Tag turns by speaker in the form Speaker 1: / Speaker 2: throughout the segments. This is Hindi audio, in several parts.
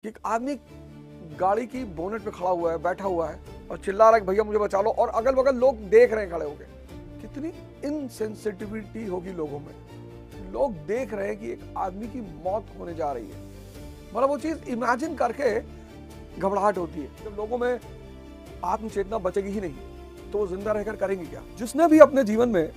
Speaker 1: कि एक आदमी गाड़ी की बोनेट पे खड़ा हुआ है, बैठा हुआ है और चिल्ला रहा है कि भैया मुझे बचा लो, और अगल बगल लोग देख रहे हैं खड़े होके। कितनी इनसेंसिटिविटी होगी लोगों में। लोग देख रहे हैं कि एक आदमी की मौत होने जा रही है, मतलब वो चीज इमेजिन करके घबराहट होती है। जब लोगों में आत्मचेतना बचेगी ही नहीं तो वो जिंदा रहकर करेंगे क्या। जिसने भी अपने जीवन में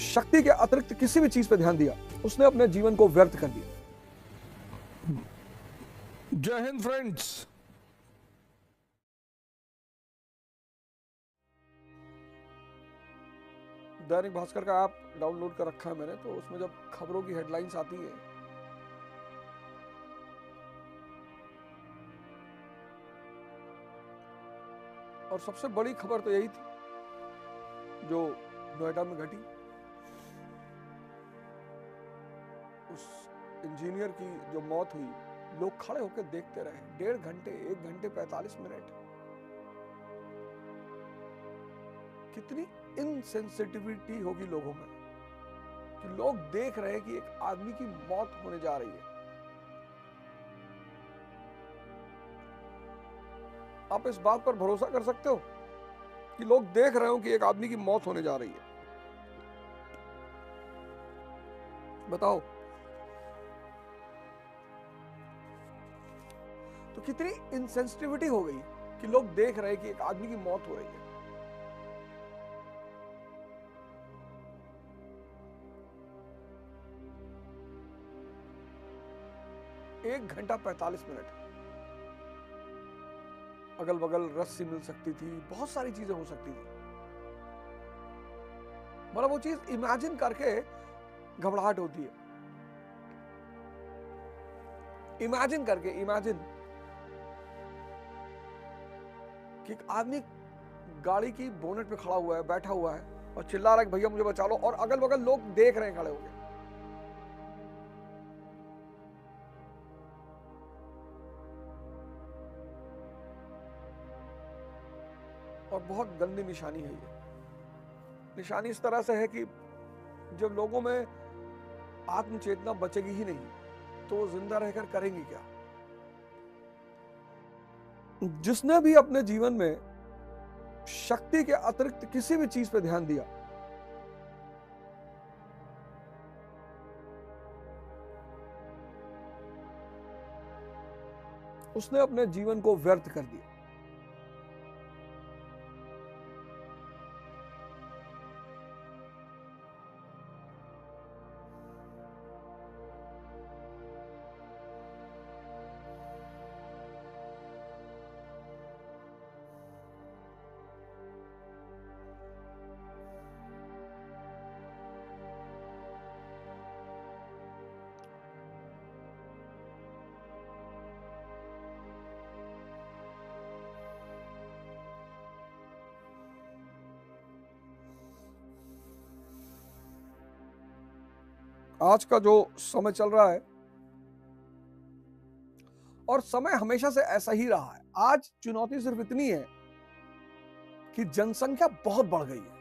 Speaker 1: शक्ति के अतिरिक्त किसी भी चीज पे ध्यान दिया, उसने अपने जीवन को व्यर्थ कर दिया।
Speaker 2: जय हिंद फ्रेंड्स।
Speaker 1: दैनिक भास्कर का ऐप डाउनलोड कर रखा है मैंने, तो उसमें जब खबरों की हेडलाइंस आती है और सबसे बड़ी खबर तो यही थी जो नोएडा में घटी। उस इंजीनियर की जो मौत हुई, लोग खड़े होकर देखते रहे 1.5 घंटे, 1 घंटे 45 मिनट। कितनी इनसेंसिटिविटी होगी लोगों में कि लोग देख रहे हैं कि एक आदमी की मौत होने जा रही है। आप इस बात पर भरोसा कर सकते हो कि लोग देख रहे हो कि एक आदमी की मौत होने जा रही है? बताओ। तो कितनी इनसेंसिटिविटी हो गई कि लोग देख रहे हैं कि एक आदमी की मौत हो रही है। एक घंटा 45 मिनट, अगल बगल रस्सी मिल सकती थी, बहुत सारी चीजें हो सकती थी, मतलब वो चीज इमेजिन करके घबराहट होती है। इमेजिन कि एक आदमी गाड़ी की बोनेट पे खड़ा हुआ है, बैठा हुआ है और चिल्ला रहा है कि भैया मुझे बचा लो, और अगल बगल लोग देख रहे हैं खड़े होके। और बहुत गंदी निशानी है ये। निशानी इस तरह से है कि जब लोगों में आत्मचेतना बचेगी ही नहीं तो वो जिंदा रहकर करेंगे क्या। जिसने भी अपने जीवन में शक्ति के अतिरिक्त किसी भी चीज पे ध्यान दिया, उसने अपने जीवन को व्यर्थ कर दिया। आज का जो समय चल रहा है, और समय हमेशा से ऐसा ही रहा है, आज चुनौती सिर्फ इतनी है कि जनसंख्या बहुत बढ़ गई है,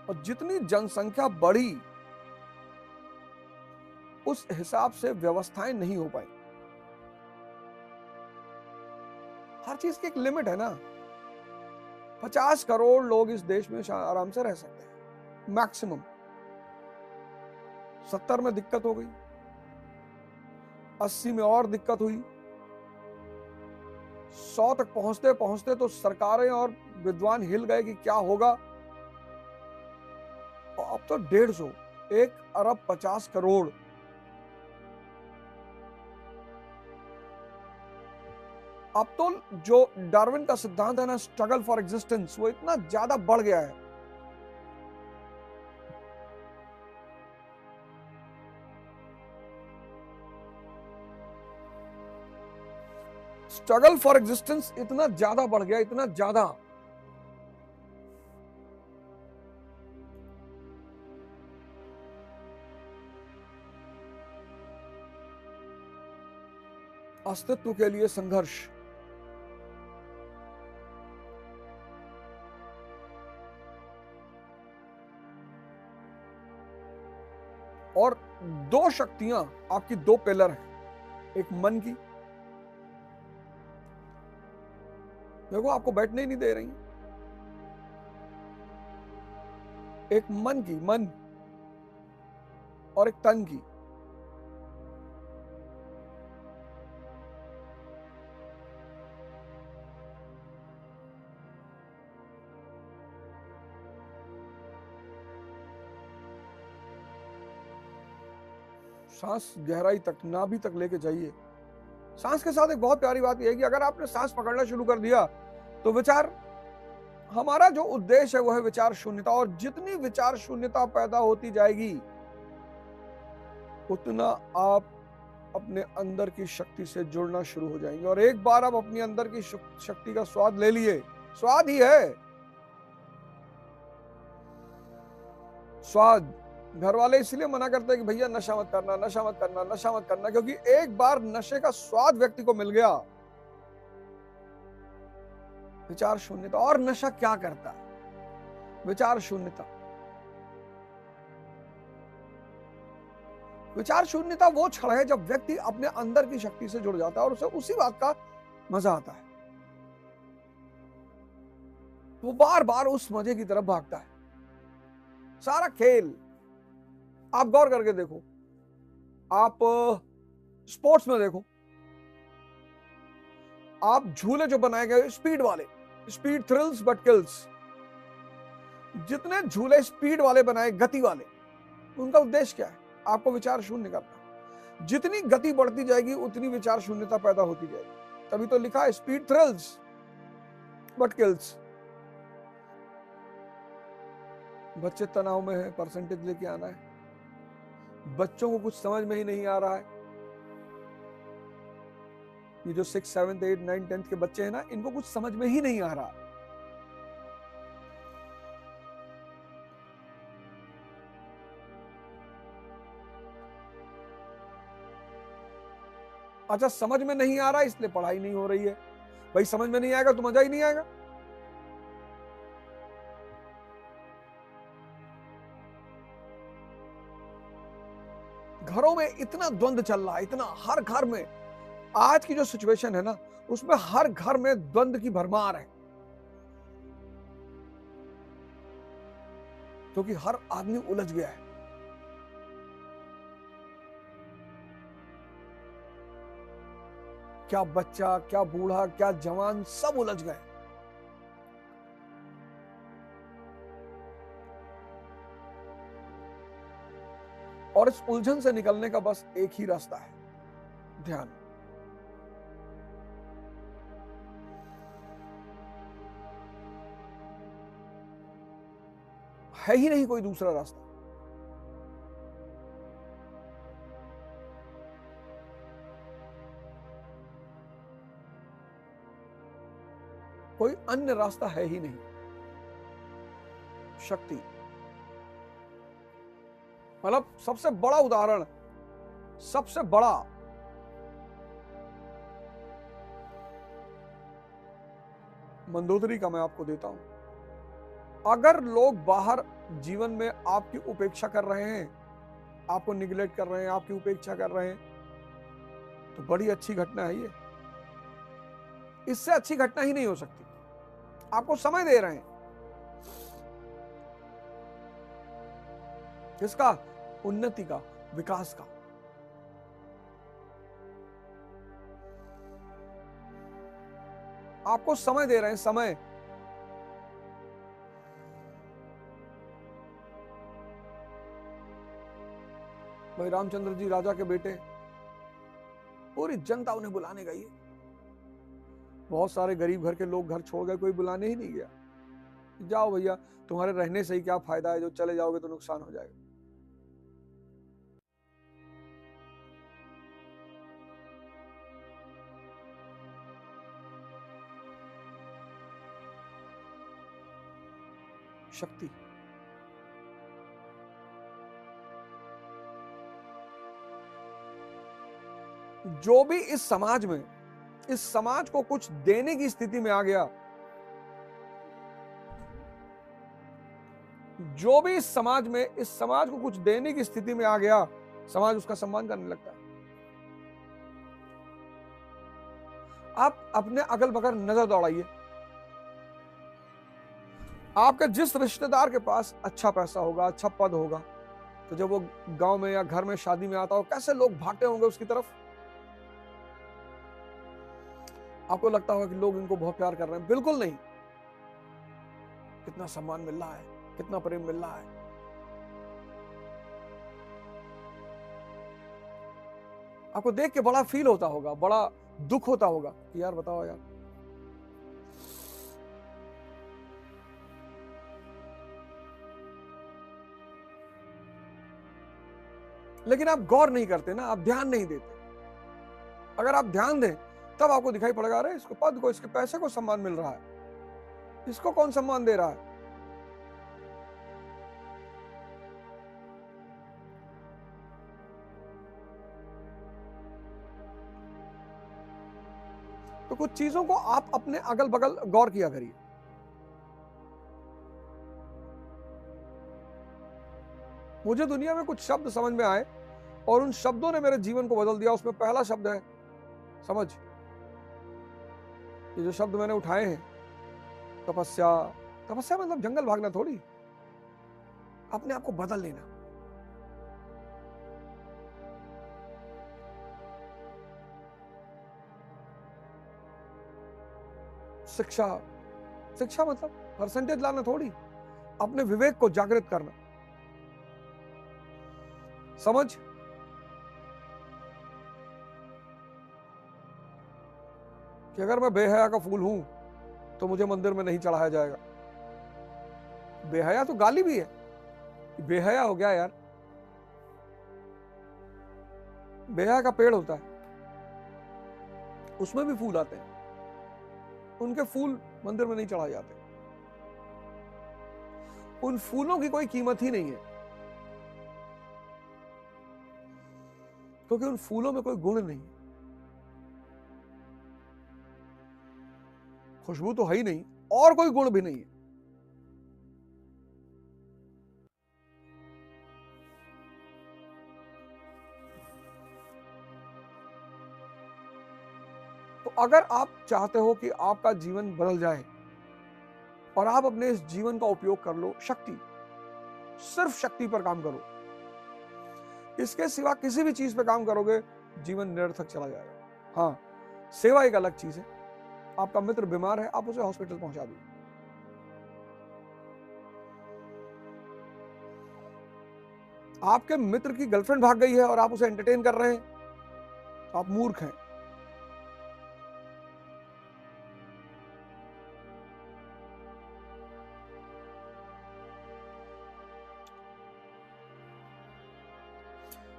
Speaker 1: और जितनी जनसंख्या बढ़ी उस हिसाब से व्यवस्थाएं नहीं हो पाई। हर चीज की एक लिमिट है ना। 50 करोड़ लोग इस देश में आराम से रह सकते हैं मैक्सिमम। 70 में दिक्कत हो गई, 80 में और दिक्कत हुई, 100 तक पहुंचते पहुंचते तो सरकारें और विद्वान हिल गए कि क्या होगा। और अब तो 150, 1 अरब 50 करोड़। अब तो जो डार्विन का सिद्धांत है ना, स्ट्रगल फॉर एग्जिस्टेंस, वो इतना ज्यादा बढ़ गया है। स्ट्रगल फॉर एग्जिस्टेंस इतना ज्यादा बढ़ गया, इतना ज्यादा। अस्तित्व के लिए संघर्ष। और 2 शक्तियां आपकी, 2 पिलर हैं, एक मन की देखो आपको बैठने ही नहीं दे रही। एक मन और एक तन की। सांस गहराई तक, नाभि तक लेके जाइए। सांस के साथ एक बहुत प्यारी बात यह है कि अगर आपने सांस पकड़ना शुरू कर दिया तो विचार, हमारा जो उद्देश्य है वो है विचार शून्यता, और जितनी विचार शून्यता पैदा होती जाएगी उतना आप अपने अंदर की शक्ति से जुड़ना शुरू हो जाएंगे। और एक बार आप अपनी अंदर की शक्ति का स्वाद ले लिए, स्वाद ही है स्वाद। घर वाले इसलिए मना करते हैं कि भैया नशा मत करना, नशा मत करना, नशा मत करना, क्योंकि एक बार नशे का स्वाद व्यक्ति को मिल गया, विचार शून्यता। और नशा क्या करता है? विचार शून्यता। विचार शून्यता वो क्षण है जब व्यक्ति अपने अंदर की शक्ति से जुड़ जाता है और उसे उसी बात का मजा आता है, वो बार बार उस मजे की तरफ भागता है। सारा खेल आप गौर करके देखो, आप स्पोर्ट्स में देखो, आप झूले जो बनाए गए स्पीड वाले, स्पीड थ्रिल्स बट किल्स, जितने झूले स्पीड वाले बनाए, गति वाले, उनका उद्देश्य क्या है? आपको विचार शून्य करना। जितनी गति बढ़ती जाएगी उतनी विचार शून्यता पैदा होती जाएगी। तभी तो लिखा है स्पीड थ्रिल्स बट किल्स। बच्चे तनाव में है, परसेंटेज लेके आना है, बच्चों को कुछ समझ में ही नहीं आ रहा है। ये जो 6, 7, 8, 9, 10 के बच्चे हैं ना, इनको कुछ समझ में ही नहीं आ रहा। अच्छा, समझ में नहीं आ रहा इसलिए पढ़ाई नहीं हो रही है। भाई समझ में नहीं आएगा तो मजा ही नहीं आएगा। घरों में इतना द्वंद्व चल रहा है, इतना, हर घर में आज की जो सिचुएशन है ना, उसमें हर घर में द्वंद्व की भरमार है, क्योंकि हर आदमी उलझ गया है। क्या बच्चा, क्या बूढ़ा, क्या जवान, सब उलझ गए। और इस उलझन से निकलने का बस एक ही रास्ता है, ध्यान। है ही नहीं कोई दूसरा रास्ता। कोई अन्य रास्ता है ही नहीं। शक्ति, मतलब सबसे बड़ा उदाहरण, सबसे बड़ा, मंदोदरी का मैं आपको देता हूं। अगर लोग बाहर जीवन में आपकी उपेक्षा कर रहे हैं, आपको निग्लेक्ट कर रहे हैं, आपकी उपेक्षा कर रहे हैं, तो बड़ी अच्छी घटना है ये। इससे अच्छी घटना ही नहीं हो सकती। आपको समय दे रहे हैं, किसका? उन्नति का, विकास का। आपको समय दे रहे हैं, समय। भाई रामचंद्र जी राजा के बेटे, पूरी जनता उन्हें बुलाने गई। बहुत सारे गरीब घर के लोग घर छोड़ गए, कोई बुलाने ही नहीं गया। जाओ भैया, तुम्हारे रहने से ही क्या फायदा है, जो चले जाओगे तो नुकसान हो जाएगा। शक्ति, जो भी इस समाज में, इस समाज को कुछ देने की स्थिति में आ गया, जो भी इस समाज में, इस समाज को कुछ देने की स्थिति में आ गया, समाज उसका सम्मान करने लगता है। आप अपने अगल बगल नजर दौड़ाइए, आपके जिस रिश्तेदार के पास अच्छा पैसा होगा, अच्छा पद होगा, तो जब वो गांव में या घर में शादी में आता हो, कैसे लोग भागते होंगे उसकी तरफ। आपको लगता होगा कि लोग इनको बहुत प्यार कर रहे हैं, बिल्कुल नहीं। कितना सम्मान मिल रहा है, कितना प्रेम मिल रहा है। आपको देख के बड़ा फील होता होगा, बड़ा दुख होता होगा कि यार बताओ यार, लेकिन आप गौर नहीं करते ना, आप ध्यान नहीं देते। अगर आप ध्यान दें तब आपको दिखाई पड़ेगा, अरे इसको पद को, इसके पैसे को सम्मान मिल रहा है, इसको कौन सम्मान दे रहा है। तो कुछ चीजों को आप अपने अगल बगल गौर किया करिए। मुझे दुनिया में कुछ शब्द समझ में आए और उन शब्दों ने मेरे जीवन को बदल दिया। उसमें पहला शब्द है समझ। ये जो शब्द मैंने उठाए हैं, तपस्या। तपस्या मतलब जंगल भागना थोड़ी, अपने आप को बदल लेना। शिक्षा। शिक्षा मतलब परसेंटेज लाना थोड़ी, अपने विवेक को जागृत करना। समझ। कि अगर मैं बेहया का फूल हूं तो मुझे मंदिर में नहीं चढ़ाया जाएगा। बेहया तो गाली भी है, बेहया हो गया यार। बेहया का पेड़ होता है, उसमें भी फूल आते हैं, उनके फूल मंदिर में नहीं चढ़ाए जाते। उन फूलों की कोई कीमत ही नहीं है, क्योंकि उन फूलों में कोई गुण नहीं है। खुशबू तो है ही नहीं और कोई गुण भी नहीं है। तो अगर आप चाहते हो कि आपका जीवन बदल जाए और आप अपने इस जीवन का उपयोग कर लो, शक्ति, सिर्फ शक्ति पर काम करो। इसके सिवा किसी भी चीज पे काम करोगे, जीवन निरर्थक चला जाएगा। हाँ, सेवा एक अलग चीज है। आपका मित्र बीमार है, आप उसे हॉस्पिटल पहुंचा दो। आपके मित्र की गर्लफ्रेंड भाग गई है और आप उसे एंटरटेन कर रहे हैं, तो आप मूर्ख हैं।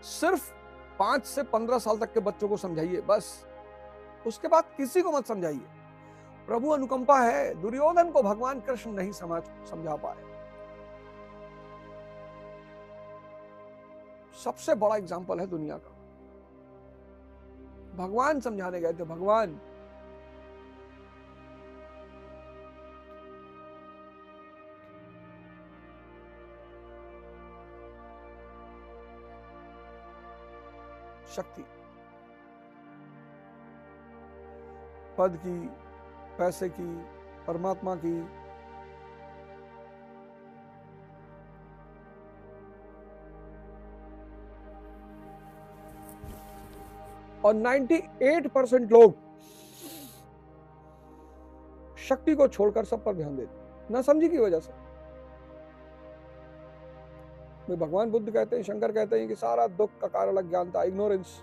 Speaker 1: सिर्फ 5 से 15 साल तक के बच्चों को समझाइए बस, उसके बाद किसी को मत समझाइए। प्रभु अनुकंपा है, दुर्योधन को भगवान कृष्ण नहीं समझा पाए। सबसे बड़ा एग्जाम्पल है दुनिया का, भगवान समझाने गए थे, भगवान। शक्ति, पद की, पैसे की, परमात्मा की, और 98% लोग शक्ति को छोड़कर सब पर ध्यान देते, ना समझी की वजह से। भगवान बुद्ध कहते हैं, शंकर कहते हैं कि सारा दुख का कारण अज्ञानता, इग्नोरेंस।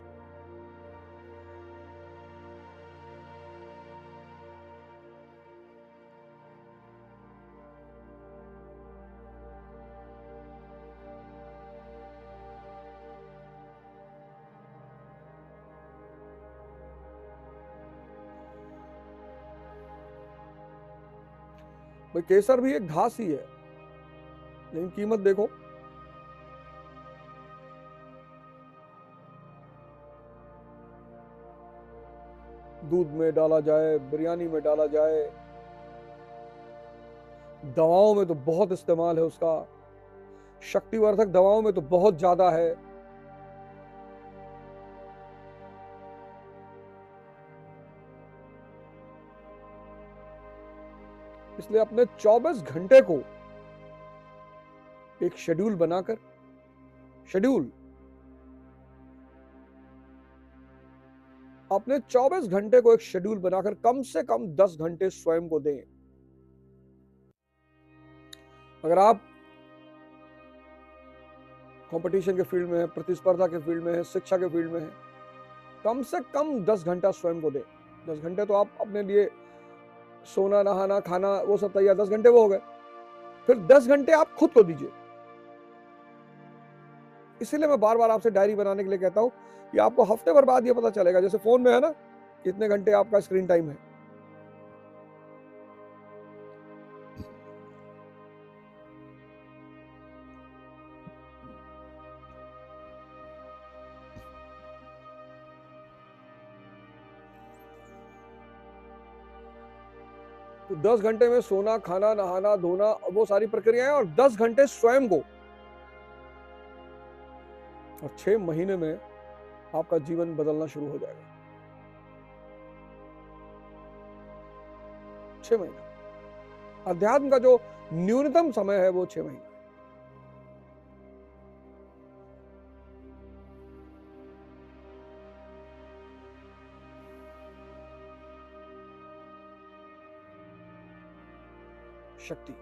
Speaker 1: भाई केसर भी एक घास ही है, लेकिन कीमत देखो। दूध में डाला जाए, बिरयानी में डाला जाए, दवाओं में तो बहुत इस्तेमाल है उसका, शक्तिवर्धक दवाओं में तो बहुत ज्यादा है। इसलिए अपने 24 घंटे को एक शेड्यूल बनाकर शेड्यूल अपने 24 घंटे को एक शेड्यूल बनाकर कम से कम 10 घंटे स्वयं को दें। अगर आप कंपटीशन के फील्ड में है, प्रतिस्पर्धा के फील्ड में है, शिक्षा के फील्ड में है, कम से कम 10 घंटा स्वयं को दें। 10 घंटे तो आप अपने लिए सोना, नहाना, खाना वो सब तैयार, 10 घंटे वो हो गए। फिर 10 घंटे आप खुद को दीजिए। इसीलिए मैं बार बार आपसे डायरी बनाने के लिए कहता हूं कि आपको हफ्ते भर बाद ये पता चलेगा, जैसे फोन में है ना, कितने घंटे आपका स्क्रीन टाइम है। तो 10 घंटे में सोना, खाना, नहाना, धोना, वो सारी प्रक्रियाएं, और 10 घंटे स्वयं को। और 6 महीने में आपका जीवन बदलना शुरू हो जाएगा। 6 महीना अध्यात्म का जो न्यूनतम समय है वो 6 महीना। शक्ति।